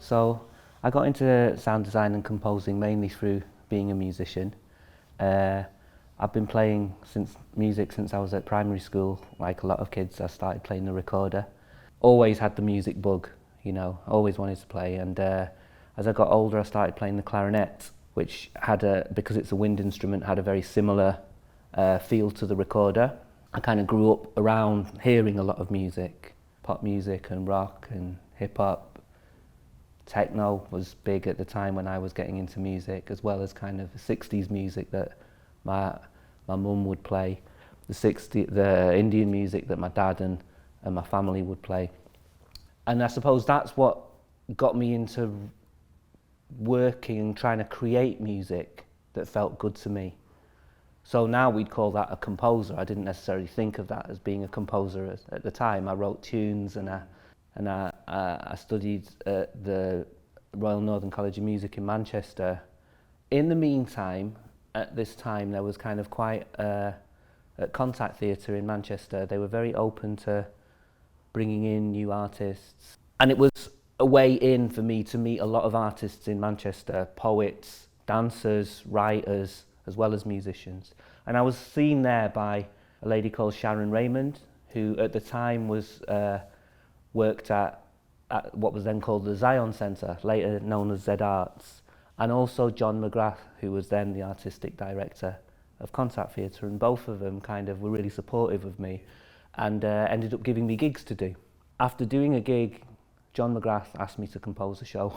So I got into sound design and composing mainly through being a musician. I've been playing music since I was at primary school. Like a lot of kids, I started playing the recorder. Always had the music bug, you know, always wanted to play. And as I got older, I started playing the clarinet, which because it's a wind instrument, had a very similar feel to the recorder. I kind of grew up around hearing a lot of music, pop music and rock and hip hop. Techno was big at the time when I was getting into music, as well as kind of the 60s music that my mum would play, the Indian music that my dad and my family would play. And I suppose that's what got me into working and trying to create music that felt good to me. So now we'd call that a composer. I didn't necessarily think of that as being a composer at the time. I wrote tunes and I studied at the Royal Northern College of Music in Manchester. In the meantime, at this time, there was kind of quite at Contact Theatre in Manchester, they were very open to bringing in new artists. And it was a way in for me to meet a lot of artists in Manchester, poets, dancers, writers, as well as musicians. And I was seen there by a lady called Sharon Raymond, who at the time was worked at what was then called the Zion Centre, later known as Z Arts, and also John McGrath, who was then the artistic director of Contact Theatre, and both of them kind of were really supportive of me and ended up giving me gigs to do. After doing a gig, John McGrath asked me to compose a show.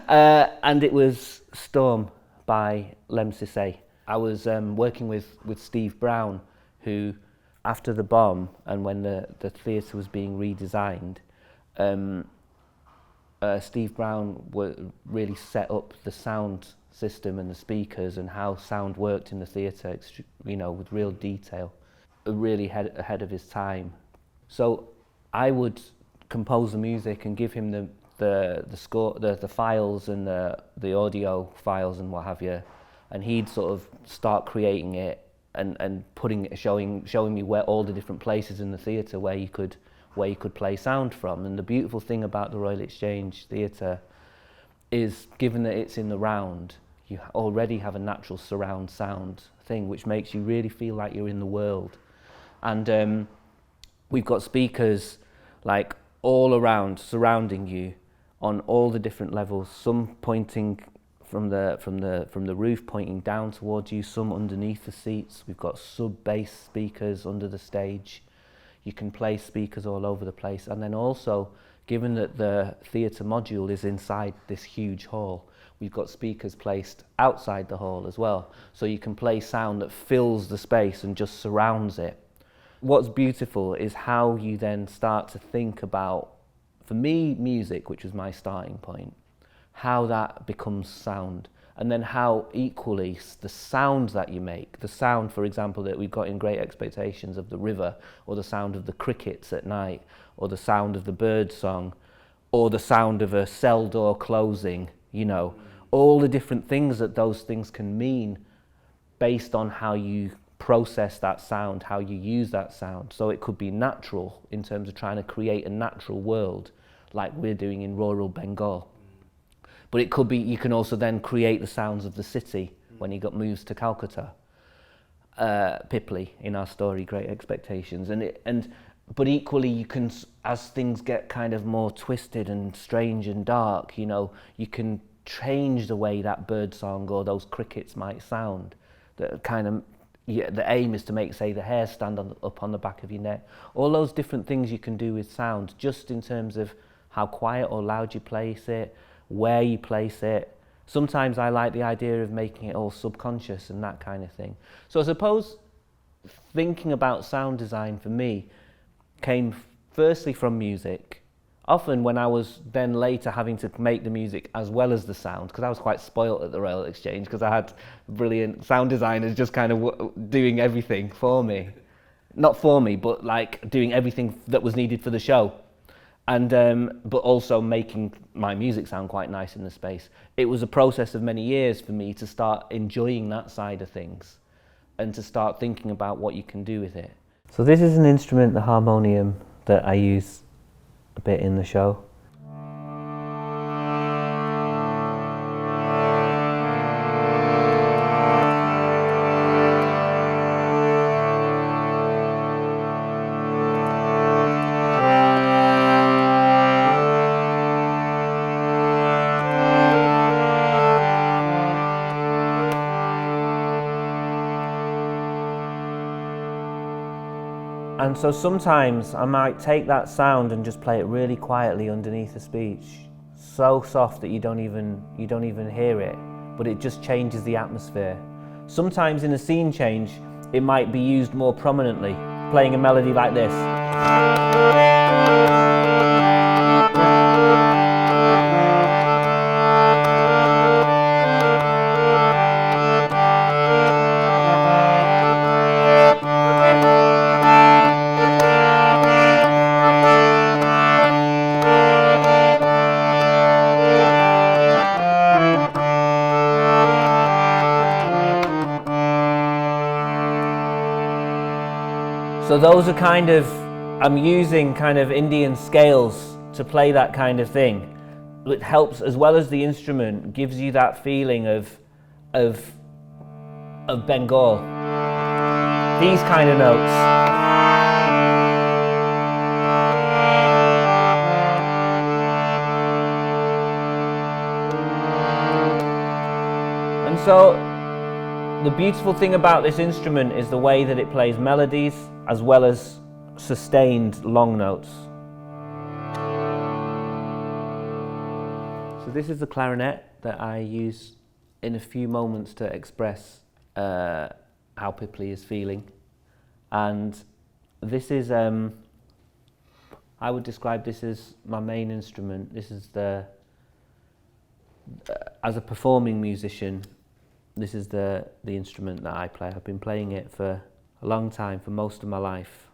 And it was Storm by Lem Sissay. I was working with Steve Brown, who after the bomb and when the theatre was being redesigned, Steve Brown really set up the sound system and the speakers and how sound worked in the theatre, you know, with real detail, really ahead of his time. So I would compose the music and give him the score, the files and the audio files and what have you, and he'd sort of start creating it and showing me where all the different places in the theatre where you could play sound from. And the beautiful thing about the Royal Exchange Theatre is, given that it's in the round, you already have a natural surround sound thing, which makes you really feel like you're in the world. And we've got speakers like all around, surrounding you on all the different levels, some pointing from the roof pointing down towards you, some underneath the seats. We've got sub-bass speakers under the stage. You can place speakers all over the place. And then also, given that the theatre module is inside this huge hall, we've got speakers placed outside the hall as well. So you can play sound that fills the space and just surrounds it. What's beautiful is how you then start to think about, for me, music, which was my starting point, how that becomes sound, and then how equally the sound that you make, the sound, for example, that we've got in Great Expectations of the river, or the sound of the crickets at night, or the sound of the bird song, or the sound of a cell door closing, you know, all the different things that those things can mean based on how you process that sound, how you use that sound. So it could be natural in terms of trying to create a natural world like we're doing in rural Bengal. But it could be, you can also then create the sounds of the city when he moves to Calcutta, Pipley in our story, Great Expectations. But equally, you can, as things get kind of more twisted and strange and dark, you know, you can change the way that bird song or those crickets might sound. That kind of, the aim is to make, say, the hair stand up on the back of your neck. All those different things you can do with sound, just in terms of how quiet or loud you place it, where you place it. Sometimes I like the idea of making it all subconscious and that kind of thing. So I suppose thinking about sound design for me came firstly from music. Often when I was then later having to make the music as well as the sound, because I was quite spoilt at the Royal Exchange because I had brilliant sound designers just kind of doing everything for me. Not for me, but like doing everything that was needed for the show. And but also making my music sound quite nice in the space. It was a process of many years for me to start enjoying that side of things and to start thinking about what you can do with it. So this is an instrument, the harmonium, that I use a bit in the show. And so sometimes I might take that sound and just play it really quietly underneath the speech, so soft that you don't even hear it, but it just changes the atmosphere. Sometimes in a scene change, it might be used more prominently, playing a melody like this. So those are I'm using kind of Indian scales to play that kind of thing. It helps, as well as the instrument, gives you that feeling of Bengal. These kind of notes. And so the beautiful thing about this instrument is the way that it plays melodies as well as sustained long notes. So this is the clarinet that I use in a few moments to express how Pipli is feeling. And this is, I would describe this as my main instrument. This is as a performing musician, this is the instrument that I play. I've been playing it for a long time, for most of my life.